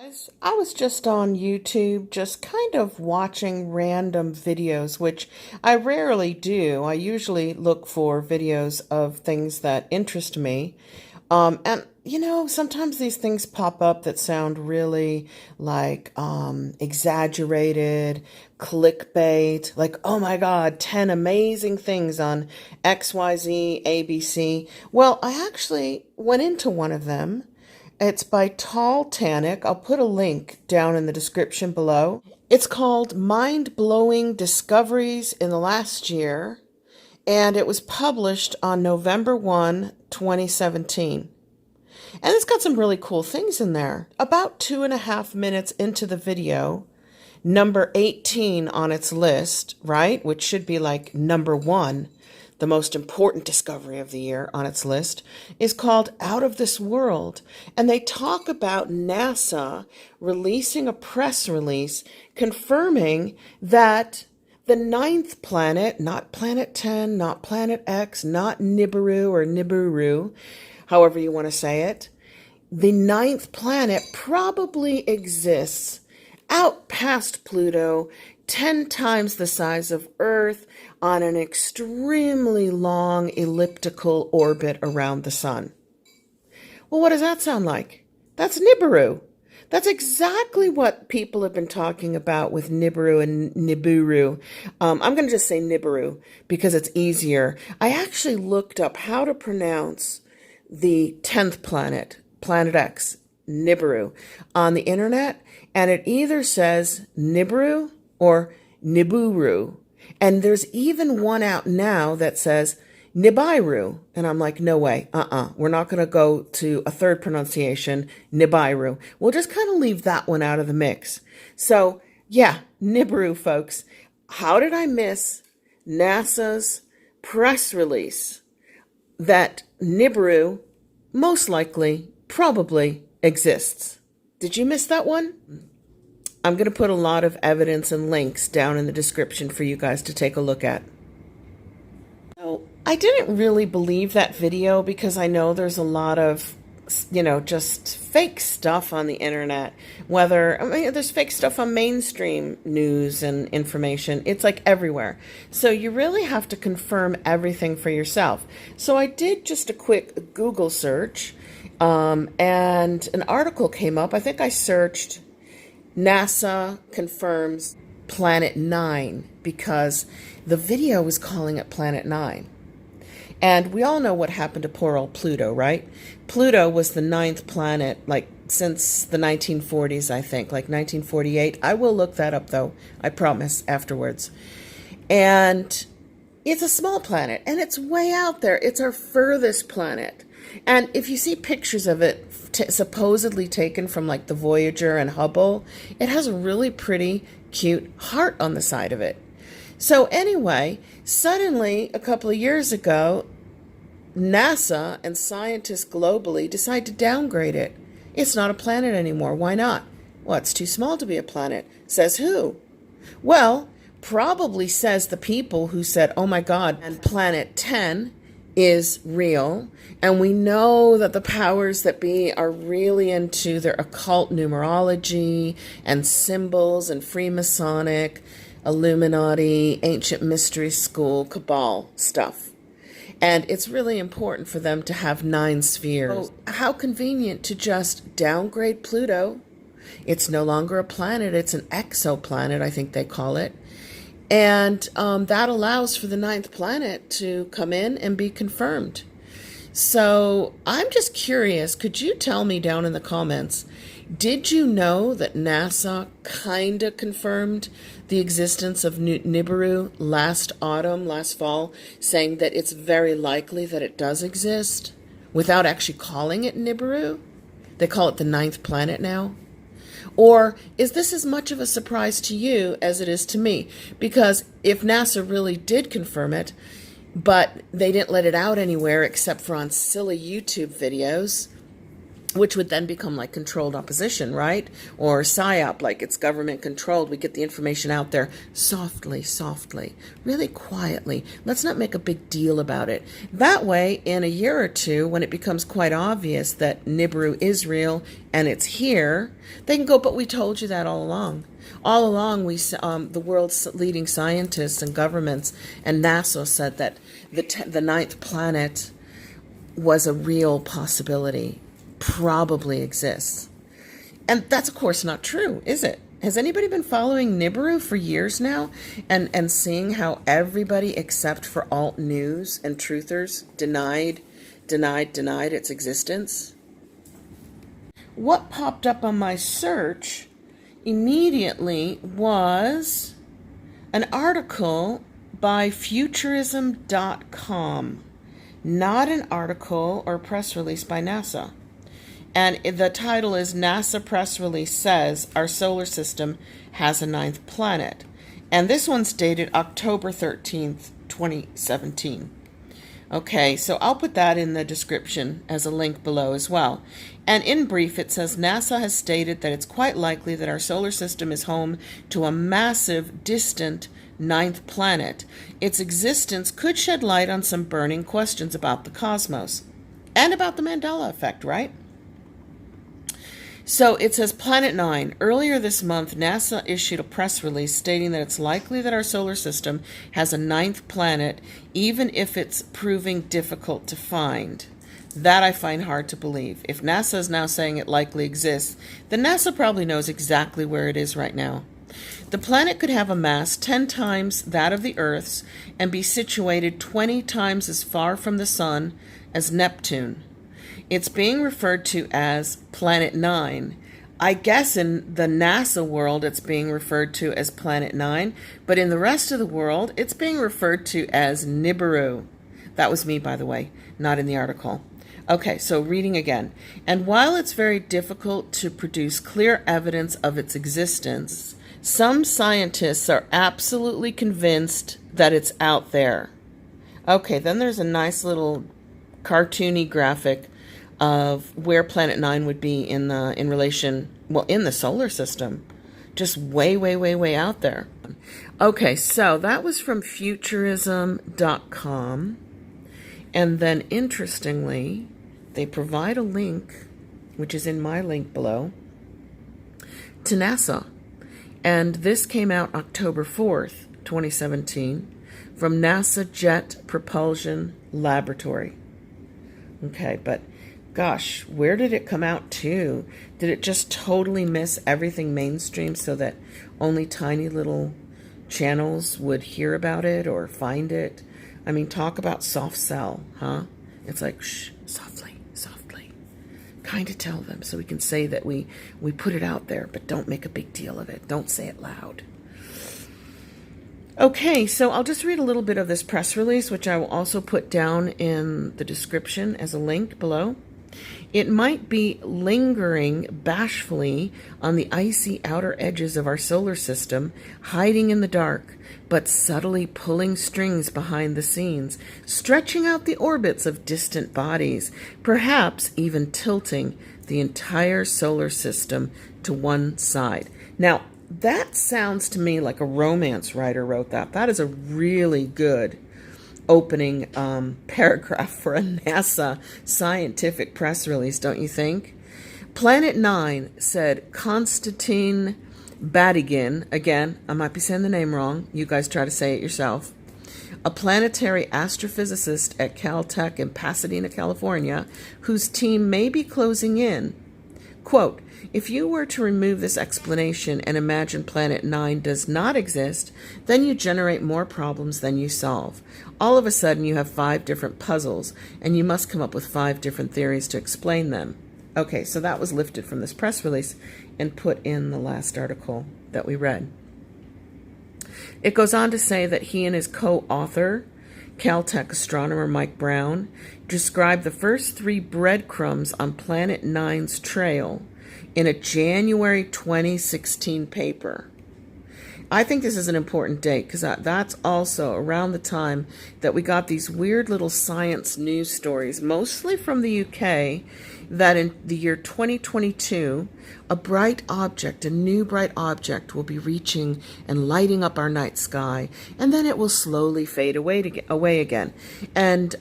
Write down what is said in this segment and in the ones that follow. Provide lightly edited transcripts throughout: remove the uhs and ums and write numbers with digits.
Guys, I was just on YouTube, just kind of watching random videos, which I rarely do. I usually look for videos of things that interest me. Sometimes these things pop up that sound really like exaggerated, clickbait, like, oh my God, 10 amazing things on XYZ, ABC. Well, I actually went into one of them. It's by Tall Tannic. I'll put a link down in the description below. It's called Mind Blowing Discoveries in the Last Year, and it was published on November 1, 2017. And it's got some really cool things in there. About 2.5 minutes into the video, number 18 on its list, right, which should be like number 1, the most important discovery of the year on its list, is called Out of This World. And they talk about NASA releasing a press release confirming that the 9th planet, not Planet 10, not Planet X, not Nibiru or Nibiru, however you want to say it, the 9th planet probably exists out past Pluto, 10 times the size of Earth, on an extremely long elliptical orbit around the sun. Well, what does that sound like? That's Nibiru. That's exactly what people have been talking about with Nibiru and Nibiru. I'm going to just say Nibiru because it's easier. I actually looked up how to pronounce the 10th planet, Planet X, Nibiru, on the internet, and it either says Nibiru or Nibiru. And there's even one out now that says Nibiru. And I'm like, no way, we're not going to go to a third pronunciation, Nibiru. We'll just kind of leave that one out of the mix. So, yeah, Nibiru, folks. How did I miss NASA's press release that Nibiru most likely, probably exists? Did you miss that one? I'm going to put a lot of evidence and links down in the description for you guys to take a look at. So, I didn't really believe that video because I know there's a lot of, just fake stuff on the internet. There's fake stuff on mainstream news and information. It's like everywhere. So you really have to confirm everything for yourself. So I did just a quick Google search, and an article came up. I think I searched NASA confirms Planet 9 because the video was calling it Planet 9. And we all know what happened to poor old Pluto, right? Pluto was the 9th planet, since the 1940s, I think, like 1948. I will look that up, though, I promise, afterwards. And it's a small planet, and it's way out there. It's our furthest planet. And if you see pictures of it supposedly taken from like the Voyager and Hubble, it has a really pretty cute heart on the side of it. So anyway, suddenly a couple of years ago, NASA and scientists globally decide to downgrade it. It's not a planet anymore. Why not? Well, it's too small to be a planet. Says who? Well, probably says the people who said, oh my God, and Planet 10 is real, and we know that the powers that be are really into their occult numerology and symbols and Freemasonic, Illuminati, ancient mystery school, cabal stuff. And it's really important for them to have 9 spheres. So how convenient to just downgrade Pluto. It's no longer a planet, it's an exoplanet, I think they call it. And that allows for the 9th planet to come in and be confirmed. So I'm just curious, could you tell me down in the comments, did you know that NASA kind of confirmed the existence of Nibiru last fall, saying that it's very likely that it does exist without actually calling it Nibiru? They call it the 9th planet now. Or is this as much of a surprise to you as it is to me? Because if NASA really did confirm it, but they didn't let it out anywhere except for on silly YouTube videos, which would then become like controlled opposition, right? Or PSYOP, like it's government controlled. We get the information out there softly, softly, really quietly. Let's not make a big deal about it. That way, in a year or two, when it becomes quite obvious that Nibiru is real and it's here, they can go, but we told you that all along. All along, the world's leading scientists and governments and NASA said that the ninth planet was a real possibility, probably exists. And that's, of course, not true, is it? Has anybody been following Nibiru for years now and seeing how everybody except for alt news and truthers denied its existence? What popped up on my search immediately was an article by futurism.com, not an article or press release by NASA. And the title is NASA Press Release Says Our Solar System Has a Ninth Planet. And this one's dated October 13th, 2017. Okay, so I'll put that in the description as a link below as well. And in brief, it says NASA has stated that it's quite likely that our solar system is home to a massive, distant ninth planet. Its existence could shed light on some burning questions about the cosmos and about the Mandela effect, right? So it says Planet 9. Earlier this month, NASA issued a press release stating that it's likely that our solar system has a ninth planet, even if it's proving difficult to find. That I find hard to believe. If NASA is now saying it likely exists, then NASA probably knows exactly where it is right now. The planet could have a mass 10 times that of the Earth's and be situated 20 times as far from the Sun as Neptune. It's being referred to as Planet 9. I guess in the NASA world it's being referred to as Planet 9, but in the rest of the world it's being referred to as Nibiru. That was me, by the way, not in the article. Okay, so reading again. And while it's very difficult to produce clear evidence of its existence, some scientists are absolutely convinced that it's out there. Okay, then there's a nice little cartoony graphic of where Planet 9 would be in the solar system. Just way, way, way, way out there. Okay, so that was from futurism.com. And then, interestingly, they provide a link, which is in my link below, to NASA. And this came out October 4th, 2017, from NASA Jet Propulsion Laboratory. Okay, but gosh, where did it come out to? Did it just totally miss everything mainstream so that only tiny little channels would hear about it or find it? I mean, talk about soft sell, huh? It's like, shh, softly, softly. Kind of tell them so we can say that we put it out there, but don't make a big deal of it. Don't say it loud. Okay, so I'll just read a little bit of this press release, which I will also put down in the description as a link below. It might be lingering bashfully on the icy outer edges of our solar system, hiding in the dark, but subtly pulling strings behind the scenes, stretching out the orbits of distant bodies, perhaps even tilting the entire solar system to one side. Now, that sounds to me like a romance writer wrote that. That is a really good opening paragraph for a NASA scientific press release, don't you think? Planet 9, said Konstantin Batygin, again, I might be saying the name wrong, you guys try to say it yourself, a planetary astrophysicist at Caltech in Pasadena, California, whose team may be closing in. Quote, if you were to remove this explanation and imagine Planet 9 does not exist, then you generate more problems than you solve. All of a sudden you have 5 different puzzles, and you must come up with 5 different theories to explain them. Okay, so that was lifted from this press release and put in the last article that we read. It goes on to say that he and his co-author, Caltech astronomer Mike Brown, described the first 3 breadcrumbs on Planet 9's trail in a January 2016 paper. I think this is an important date because that's also around the time that we got these weird little science news stories, mostly from the UK that in the year 2022, a new bright object will be reaching and lighting up our night sky, and then it will slowly fade away again. And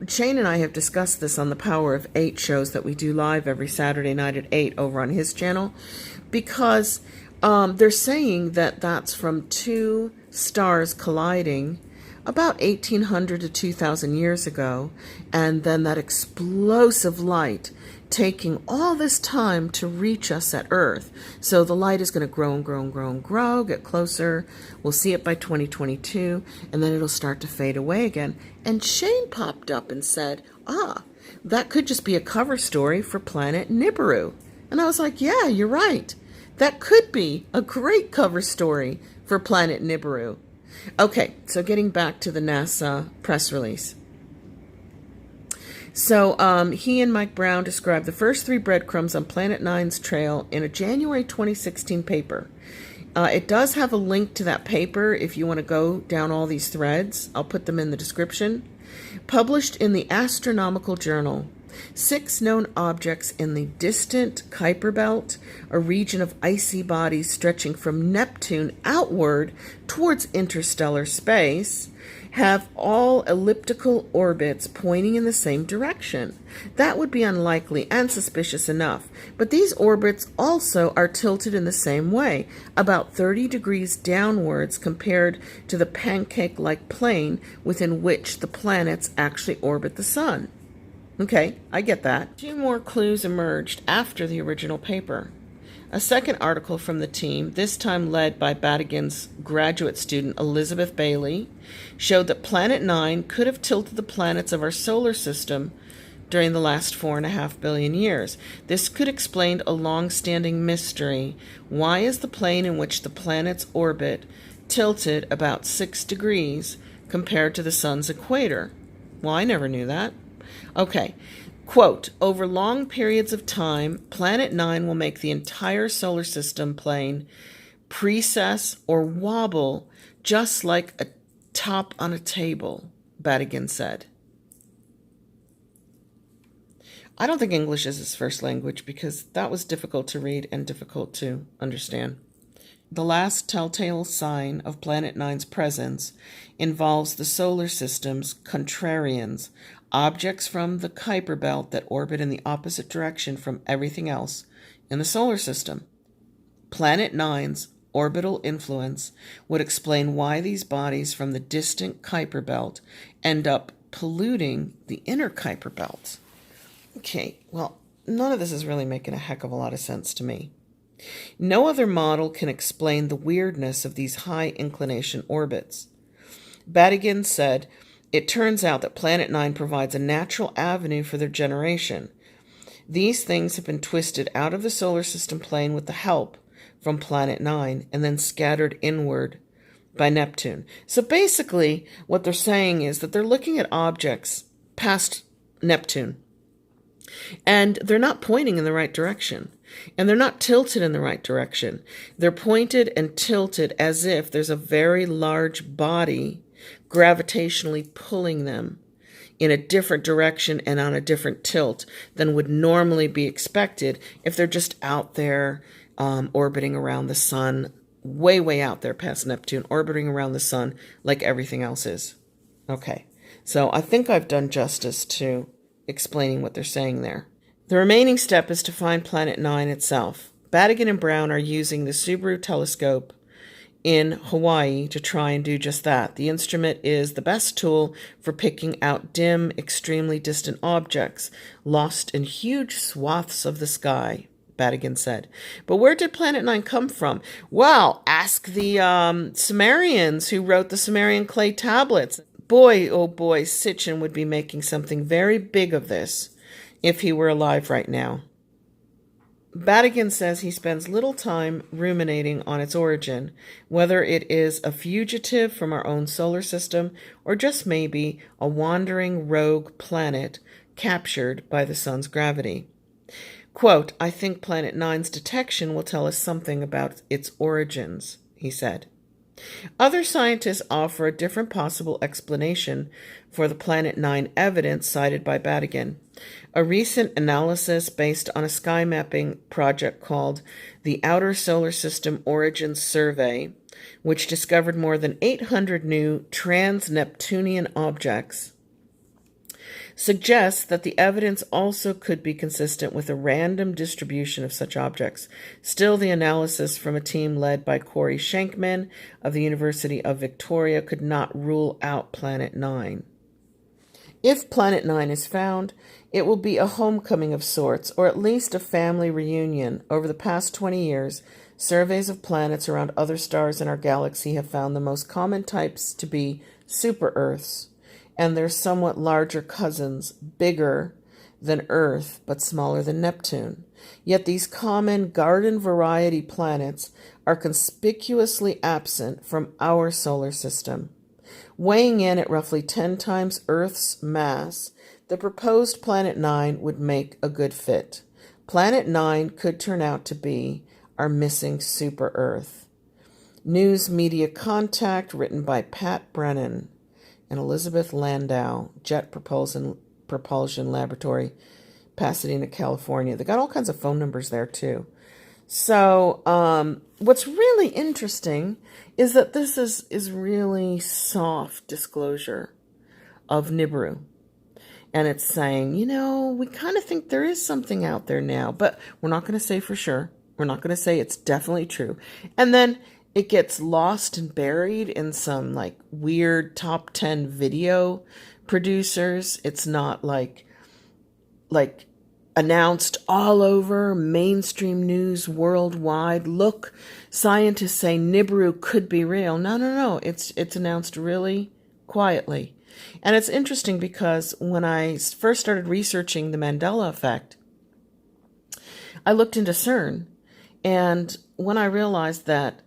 Shane and I have discussed this on the Power of 8 shows that we do live every Saturday night at 8 over on his channel, because they're saying that that's from two stars colliding about 1800 to 2000 years ago, and then that explosive light taking all this time to reach us at Earth. So the light is going to grow and grow and grow and grow, get closer. We'll see it by 2022, and then it'll start to fade away again. And Shane popped up and said, that could just be a cover story for Planet Nibiru. And I was like, yeah, you're right. That could be a great cover story for Planet Nibiru. Okay, so getting back to the NASA press release. So he and Mike Brown described the first 3 breadcrumbs on Planet Nine's trail in a January 2016 paper. It does have a link to that paper if you want to go down all these threads. I'll put them in the description. Published in the Astronomical Journal. 6 known objects in the distant Kuiper Belt, a region of icy bodies stretching from Neptune outward towards interstellar space, have all elliptical orbits pointing in the same direction. That would be unlikely and suspicious enough, but these orbits also are tilted in the same way, about 30 degrees downwards compared to the pancake-like plane within which the planets actually orbit the sun. Okay, I get that. 2 more clues emerged after the original paper. A second article from the team, this time led by Badigan's graduate student Elizabeth Bailey, showed that Planet 9 could have tilted the planets of our solar system during the last 4.5 billion years. This could explain a long-standing mystery. Why is the plane in which the planets orbit tilted about 6 degrees compared to the sun's equator? Well, I never knew that. Okay, quote, over long periods of time, Planet 9 will make the entire solar system plane precess or wobble just like a top on a table, Badigan said. I don't think English is his first language because that was difficult to read and difficult to understand. The last telltale sign of Planet 9's presence involves the solar system's contrarians, objects from the Kuiper Belt that orbit in the opposite direction from everything else in the solar system. Planet 9's orbital influence would explain why these bodies from the distant Kuiper Belt end up polluting the inner Kuiper Belt. Okay, well, none of this is really making a heck of a lot of sense to me. No other model can explain the weirdness of these high inclination orbits. Badigan said, it turns out that Planet 9 provides a natural avenue for their generation. These things have been twisted out of the solar system plane with the help from Planet 9 and then scattered inward by Neptune. So basically, what they're saying is that they're looking at objects past Neptune, and they're not pointing in the right direction, and they're not tilted in the right direction. They're pointed and tilted as if there's a very large body gravitationally pulling them in a different direction and on a different tilt than would normally be expected if they're just out there orbiting around the sun, way out there past Neptune, orbiting around the sun like everything else is. Okay, so I think I've done justice to explaining what they're saying there. The remaining step is to find Planet 9 itself. Badigan and Brown are using the Subaru telescope in Hawaii to try and do just that. The instrument is the best tool for picking out dim, extremely distant objects lost in huge swaths of the sky, Badigan said. But where did Planet 9 come from? Well, ask the Sumerians who wrote the Sumerian clay tablets. Boy, oh boy, Sitchin would be making something very big of this if he were alive right now. Badigan says he spends little time ruminating on its origin, whether it is a fugitive from our own solar system or just maybe a wandering rogue planet captured by the sun's gravity. Quote, I think Planet 9's detection will tell us something about its origins, he said. Other scientists offer a different possible explanation for the Planet 9 evidence cited by Badigan. A recent analysis based on a sky mapping project called the Outer Solar System Origins Survey, which discovered more than 800 new trans-Neptunian objects, suggests that the evidence also could be consistent with a random distribution of such objects. Still, the analysis from a team led by Corey Schenkman of the University of Victoria could not rule out Planet 9. If Planet 9 is found, it will be a homecoming of sorts, or at least a family reunion. Over the past 20 years, surveys of planets around other stars in our galaxy have found the most common types to be super-Earths, and their somewhat larger cousins, bigger than Earth but smaller than Neptune. Yet these common garden-variety planets are conspicuously absent from our solar system. Weighing in at roughly 10 times Earth's mass, the proposed Planet 9 would make a good fit. Planet 9 could turn out to be our missing super-Earth. News Media Contact, written by Pat Brennan and Elizabeth Landau, Jet Propulsion Laboratory, Pasadena, California. They got all kinds of phone numbers there, too. So what's really interesting is that this is really soft disclosure of Nibiru. And it's saying, we kind of think there is something out there now, but we're not going to say for sure. We're not going to say it's definitely true. And then it gets lost and buried in some like weird top 10 video producers. It's not like announced all over mainstream news worldwide. Look, scientists say Nibiru could be real. No. It's announced really quietly. And it's interesting because when I first started researching the Mandela effect, I looked into CERN. And when I realized that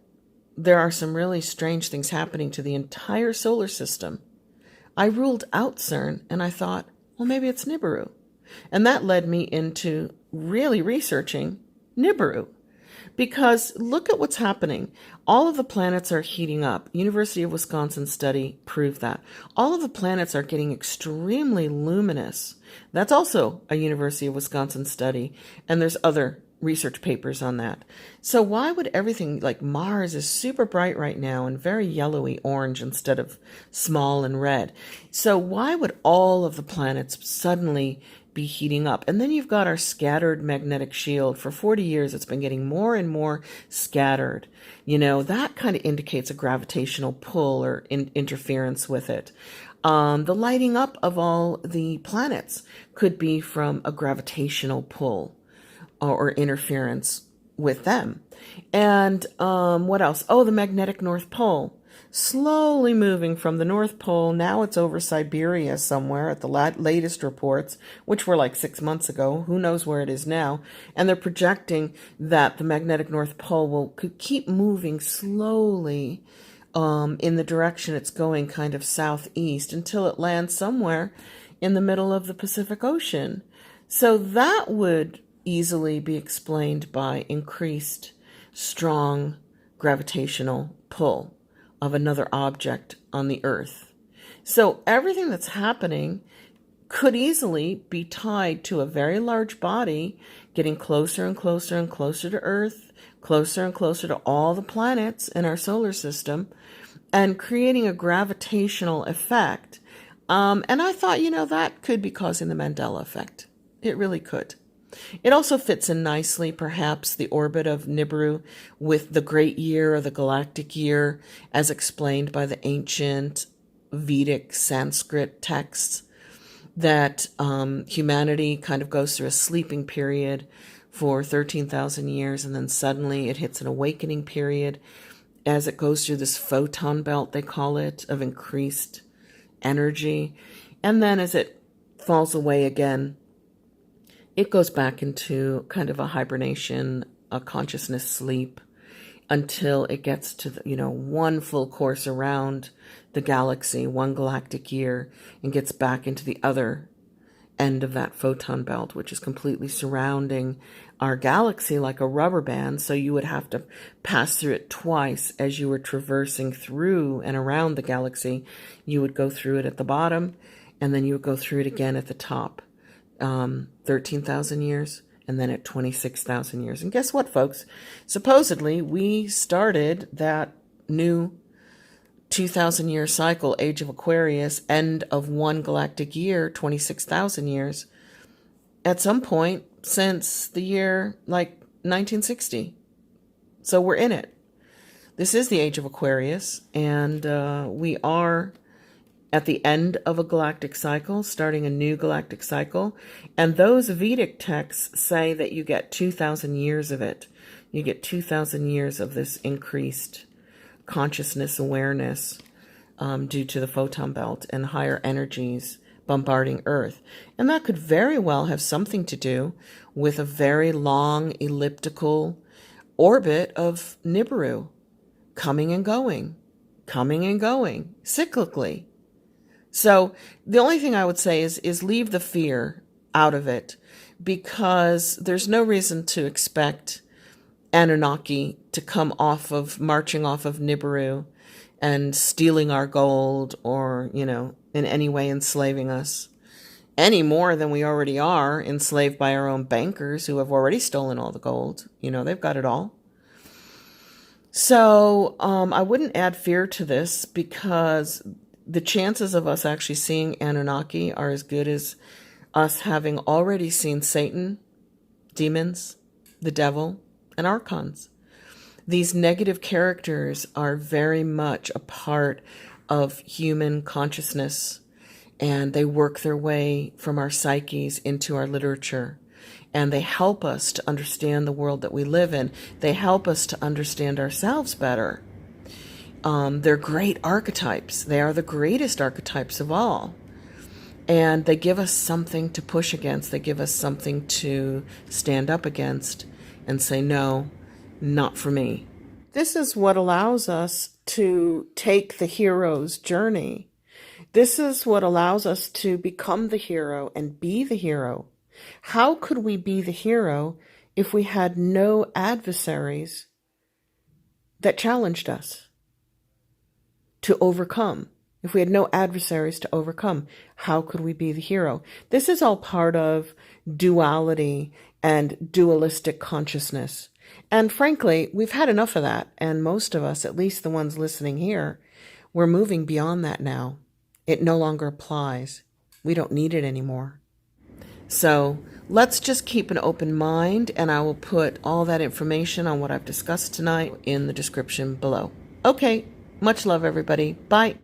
there are some really strange things happening to the entire solar system, I ruled out CERN and I thought, well, maybe it's Nibiru. And that led me into really researching Nibiru. Because look at what's happening. All of the planets are heating up. University of Wisconsin study proved that. All of the planets are getting extremely luminous. That's also a University of Wisconsin study. And there's other research papers on that. So why would everything, like Mars is super bright right now and very yellowy orange instead of small and red. So why would all of the planets suddenly be heating up? And then you've got our scattered magnetic shield. For 40 years, it's been getting more and more scattered. That kind of indicates a gravitational pull or interference with it. The lighting up of all the planets could be from a gravitational pull or interference with them. And what else? Oh, the magnetic North Pole. Slowly moving from the North Pole. Now it's over Siberia somewhere at the latest reports, which were like 6 months ago. Who knows where it is now? And they're projecting that the magnetic North Pole could keep moving slowly in the direction it's going, kind of southeast, until it lands somewhere in the middle of the Pacific Ocean. So that would easily be explained by increased strong gravitational pull of another object on the Earth. So everything that's happening could easily be tied to a very large body getting closer and closer and closer to Earth, closer and closer to all the planets in our solar system, and creating a gravitational effect. And I thought, that could be causing the Mandela effect. It really could. It also fits in nicely, perhaps, the orbit of Nibiru with the great year or the galactic year, as explained by the ancient Vedic Sanskrit texts, that humanity kind of goes through a sleeping period for 13,000 years, and then suddenly it hits an awakening period as it goes through this photon belt, they call it, of increased energy. And then as it falls away again, it goes back into kind of a hibernation, a consciousness sleep, until it gets to one full course around the galaxy, one galactic year, and gets back into the other end of that photon belt, which is completely surrounding our galaxy like a rubber band. So you would have to pass through it twice as you were traversing through and around the galaxy. You would go through it at the bottom, and then you would go through it again at the top. 13,000 years, and then at 26,000 years. And guess what, folks? Supposedly, we started that new 2,000 year cycle, Age of Aquarius, end of one galactic year, 26,000 years, at some point since the year like 1960. So we're in it. This is the Age of Aquarius, and we are at the end of a galactic cycle, starting a new galactic cycle. And those Vedic texts say that you get 2,000 years of it. You get 2,000 years of this increased consciousness awareness due to the photon belt and higher energies bombarding Earth. And that could very well have something to do with a very long elliptical orbit of Nibiru, coming and going, cyclically. So the only thing I would say is leave the fear out of it, because there's no reason to expect Anunnaki to come marching off of Nibiru and stealing our gold, or, in any way enslaving us, any more than we already are enslaved by our own bankers who have already stolen all the gold. They've got it all. So I wouldn't add fear to this, because the chances of us actually seeing Anunnaki are as good as us having already seen Satan, demons, the devil, and archons. These negative characters are very much a part of human consciousness, and they work their way from our psyches into our literature. And they help us to understand the world that we live in. They help us to understand ourselves better. They're great archetypes. They are the greatest archetypes of all. And they give us something to push against. They give us something to stand up against and say, no, not for me. This is what allows us to take the hero's journey. This is what allows us to become the hero and be the hero. How could we be the hero if we had no adversaries that challenged us to overcome? If we had no adversaries to overcome, how could we be the hero? This is all part of duality and dualistic consciousness. And frankly, we've had enough of that. And most of us, at least the ones listening here, we're moving beyond that now. It no longer applies. We don't need it anymore. So let's just keep an open mind, and I will put all that information on what I've discussed tonight in the description below. Okay, much love, everybody. Bye.